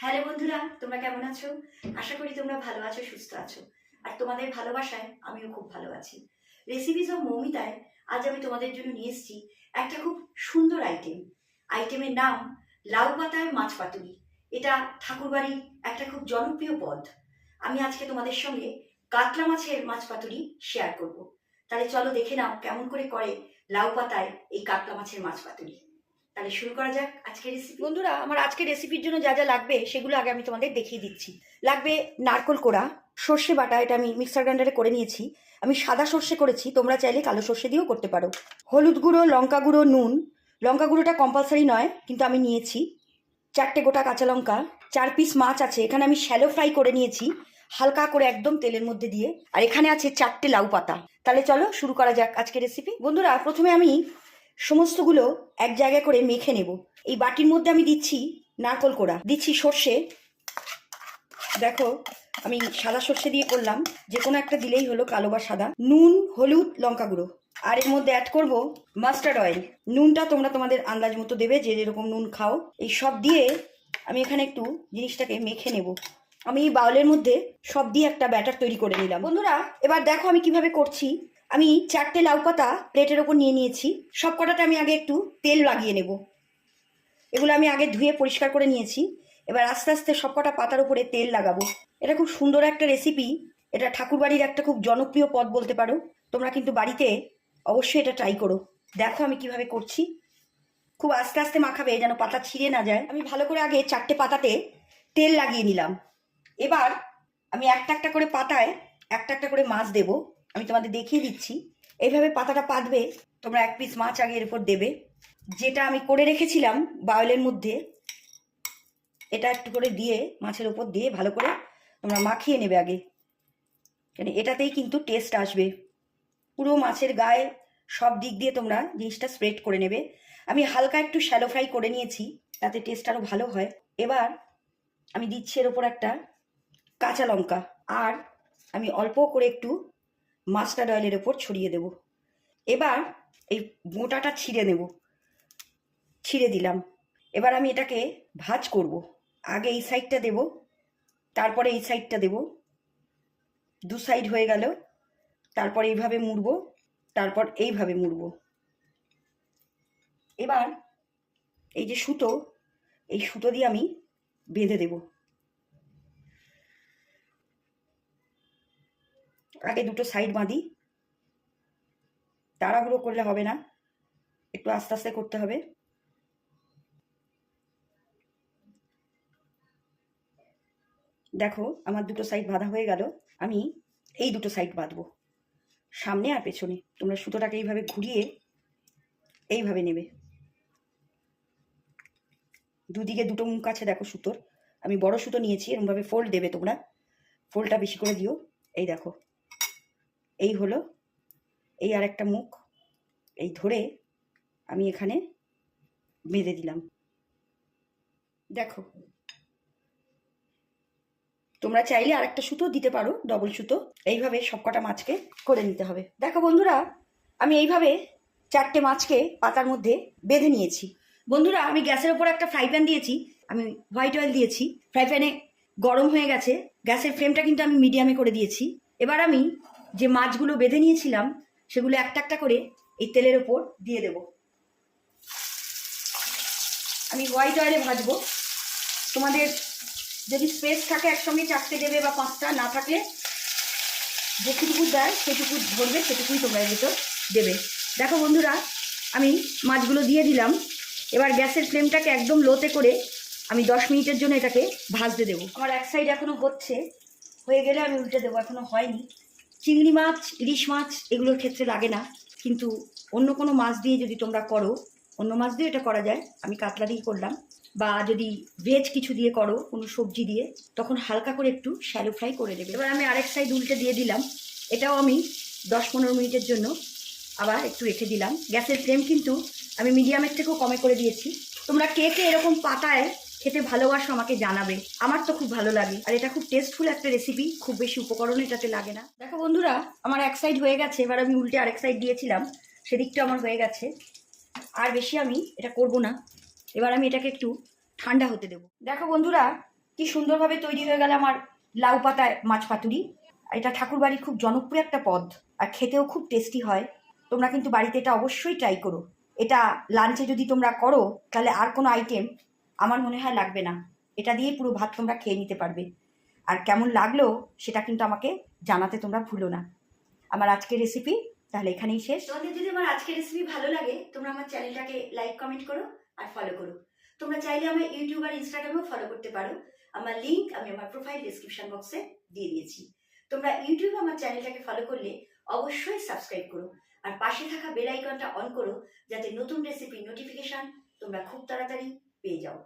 Hello বন্ধুরা, তোমরা কেমন আছো? আশা করি তোমরা ভালো আছো, সুস্থ আছো। আর তোমাদের ভালোবাসায় আমিও খুব ভালো আছি। রেসিপিস অফ মৌমিতায় আজ আমি তোমাদের জন্য নিয়ে এসেছি একটা খুব সুন্দর আইটেমের নাম লাউ পাতায় মাছ পাতুরি। এটা ঠাকুরবাড়ির একটা খুব জনপ্রিয় পদ। আমি আজকে তোমাদের সঙ্গে কাতলা মাছের মাছ পাতুরি শেয়ার করব। তাহলে চলো দেখে নাও কেমন করে করে লাউ পাতায় এই কাতলা মাছের মাছ পাতুরি। তাহলে শুরু করা যাক আজকের রেসিপি। বন্ধুরা, আমার আজকের রেসিপির জন্য যা যা লাগবে সেগুলো আগে আমি তোমাদের দেখিয়ে দিচ্ছি। লাগবে নারকোল কোড়া, সর্ষে বাটা, এটা আমি মিক্সার গ্রাইন্ডারে করে নিয়েছি। আমি সাদা সর্ষে করেছি, তোমরা চাইলে কালো সর্ষে দিয়েও করতে পারো। হলুদ গুঁড়ো, লঙ্কা গুঁড়ো, নুন। লঙ্কা গুঁড়োটা কম্পালসারি নয়, কিন্তু আমি নিয়েছি। 4টে গোটা কাঁচা লঙ্কা, 4 পিস মাছ আছে, এখানে আমি শ্যালো ফ্রাই করে নিয়েছি হালকা করে একদম তেলের মধ্যে দিয়ে। আর এখানে আছে 4টে লাউ পাতা। তাহলে চলো শুরু করা যাক আজকের রেসিপি। বন্ধুরা, প্রথমে আমি সমস্তগুলো এক জায়গায় করে মেখে নেব। এই বাটির মধ্যে আমি দিচ্ছি নারকোল কোড়া, দিচ্ছি সর্ষে। দেখো, আমি সাদা সর্ষে দিয়ে করলাম, যে কোনো একটা দিলেই হলো, কালো বা সাদা। নুন, হলুদ, লঙ্কা গুঁড়ো। আর এর মধ্যে অ্যাড করব মাস্টার্ড অয়েল। নুনটা তোমরা তোমাদের আন্দাজ মতো দেবে, যে যেরকম নুন খাও। এই সব দিয়ে আমি এখানে একটু জিনিসটাকে মেখে নেব। আমি এই বাউলের মধ্যে সব দিয়ে একটা ব্যাটার তৈরি করে নিলাম। বন্ধুরা, এবার দেখো আমি কিভাবে করছি। আমি 4টে লাউ পাতা প্লেটের ওপর নিয়ে নিয়েছি। সব কটাতে আমি আগে একটু তেল লাগিয়ে নেব। এগুলো আমি আগে ধুয়ে পরিষ্কার করে নিয়েছি। এবার আস্তে আস্তে সব কটা পাতার উপরে তেল লাগাবো। এটা খুব সুন্দর একটা রেসিপি। এটা ঠাকুরবাড়ির একটা খুব জনপ্রিয় পদ বলতে পারো। তোমরা কিন্তু বাড়িতে অবশ্যই এটা ট্রাই করো। দেখো আমি কিভাবে করছি। খুব আস্তে আস্তে মাখাবে, যেন পাতা ছিঁড়ে না যায়। আমি ভালো করে আগে 4টে পাতাতে তেল লাগিয়ে নিলাম। এবার আমি একটা একটা করে পাতায় একটা একটা করে মাছ দেব। আমি তোমাদের দেখিয়ে দিচ্ছি। এইভাবে পাতাটা পাতবে, তোমরা 1 পিস মাছ আগে এর উপর দেবে। যেটা আমি করে রেখেছিলাম বাউলের মধ্যে, এটা একটু করে দিয়ে মাছের উপর দিয়ে ভালো করে তোমরা মাখিয়ে নেবে আগে, কেন এটাতেই কিন্তু টেস্ট আসবে। পুরো মাছের গায়ে সব দিক দিয়ে তোমরা জিনিসটা স্প্রেড করে নেবে। আমি হালকা একটু শ্যালো ফ্রাই করে নিয়েছি, তাতে টেস্ট আরও ভালো হয়। এবার আমি দিচ্ছি এর ওপর একটা কাঁচা লঙ্কা, আর আমি অল্প করে একটু মাস্টার্ড অয়েলের ওপর ছড়িয়ে দেব। এবার এই মোটাটা ছিঁড়ে নেব। ছিঁড়ে দিলাম। এবার আমি এটাকে ভাজ করব। আগে এই সাইডটা দেব, তারপরে এই সাইডটা দেব। 2 সাইড হয়ে গেল। তারপর এইভাবে মুড়ব, তারপর এইভাবে মুড়ব। এবার এই যে সুতো, এই সুতো দিয়ে আমি বেঁধে দেব। আগে দুটো সাইড বাঁধি। তাড়াহুড়ো করলে হবে না, একটু আস্তে আস্তে করতে হবে। দেখো আমার দুটো সাইড বাঁধা হয়ে গেল। আমি এই দুটো সাইড বাঁধবো, সামনে আর পেছনে। তোমরা সুতোটাকে এইভাবে ঘুরিয়ে এইভাবে নেবে। দুদিকে দুটো মুখ আছে দেখো সুতোর। আমি বড় সুতো নিয়েছি, এরকমভাবে ফোল্ড দেবে তোমরা। ফোল্ডটা বেশি করে দিও। এই দেখো, এই হলো, এই আর একটা মুখ। এই ধরে আমি এখানে বেঁধে দিলাম। দেখো, তোমরা চাইলে আরেকটা সুতো দিতে পারো, ডবল সুতো। এইভাবে সবকটা মাছকে করে নিতে হবে। দেখো বন্ধুরা, আমি এইভাবে 4টে মাছকে পাতার মধ্যে বেঁধে নিয়েছি। বন্ধুরা, আমি গ্যাসের ওপর একটা ফ্রাই প্যান দিয়েছি। আমি হোয়াইট অয়েল দিয়েছি। ফ্রাই প্যানে গরম হয়ে গেছে। গ্যাসের ফ্লেমটা কিন্তু আমি মিডিয়ামে করে দিয়েছি। এবার আমি যে মাছগুলো বেঁধে নিয়েছিলাম সেগুলো একটা একটা করে এই তেলের ওপর দিয়ে দেব। আমি হোয়াইট অয়েলে ভাজবো। তোমাদের যদি স্পেস থাকে একসঙ্গে 4টে দেবে বা 5টা, না থাকলে যেটুকু দেয় সেটুকু ধরবে, সেটুকুই তোমরা এর ভিতর দেবে। দেখো বন্ধুরা, আমি মাছগুলো দিয়ে দিলাম। এবার গ্যাসের ফ্লেমটাকে একদম লোতে করে আমি 10 মিনিটের জন্য এটাকে ভাজতে দেবো। আমার এক সাইড এখনো হচ্ছে, হয়ে গেলে আমি উল্টে দেবো। এখনো হয়নি। চিংড়ি মাছ, ইলিশ মাছ এগুলোর ক্ষেত্রে লাগে না, কিন্তু অন্য কোনো মাছ দিয়ে যদি তোমরা করো, অন্য মাছ দিয়ে এটা করা যায়। আমি কাতলা দিয়ে করলাম। বা যদি ভেজ কিছু দিয়ে করো, কোনো সবজি দিয়ে, তখন হালকা করে একটু শ্যালো ফ্রাই করে দেবে। এবার আমি আরেক সাইড উল্টে দিয়ে দিলাম। এটাও আমি 10-15 মিনিটের জন্য আবার একটু রেখে দিলাম। গ্যাসের ফ্লেম কিন্তু আমি মিডিয়ামের থেকেও কমে করে দিয়েছি। তোমরা কে কে এরকম পাতায় খেতে ভালোবাসো আমাকে জানাবে। আমার তো খুব ভালো লাগে, আর এটা খুব টেস্টফুল একটা রেসিপি। খুব বেশি উপকরণ এটাতে লাগে না। দেখো বন্ধুরা, আমার এক সাইড হয়ে গেছে। এবার আমি উল্টে আরেক সাইড দিয়েছিলাম, সেদিকটা আমার হয়ে গেছে। আর বেশি আমি এটা করব না। এবার আমি এটাকে একটু ঠান্ডা হতে দেবো। দেখো বন্ধুরা, কি সুন্দরভাবে তৈরি হয়ে গেল আমার লাউ পাতায় মাছ পাতুরি। এটা ঠাকুরবাড়ির খুব জনপ্রিয় একটা পদ, আর খেতেও খুব টেস্টি হয়। তোমরা কিন্তু বাড়িতে এটা অবশ্যই ট্রাই করো। এটা লাঞ্চে যদি তোমরা করো তাহলে আর কোনো আইটেম আমার মনে হয় লাগবে না, এটা দিয়ে পুরো ভাত তোমরা খেয়ে নিতে পারবে। আর কেমন লাগলো সেটা কিন্তু আমাকে জানাতে তোমরা ভুলো না। আমার আজকের রেসিপি তাহলে এখানেই শেষ। তোমাদের যদি আমার আজকের রেসিপি ভালো লাগে তোমরা আমার চ্যানেলটাকে লাইক কমেন্ট করো আর ফলো করো। তোমরা চাইলে আমার ইউটিউব আর ইনস্টাগ্রামেও ফলো করতে পারো। আমার লিঙ্ক আমি আমার প্রোফাইল ডিসক্রিপশন বক্সে দিয়ে দিয়েছি। তোমরা ইউটিউবে আমার চ্যানেলটাকে ফলো করলে অবশ্যই সাবস্ক্রাইব করো আর পাশে থাকা বেল আইকনটা অন করো, যাতে নতুন রেসিপি নোটিফিকেশন তোমরা খুব তাড়াতাড়ি পেয়ে যাও।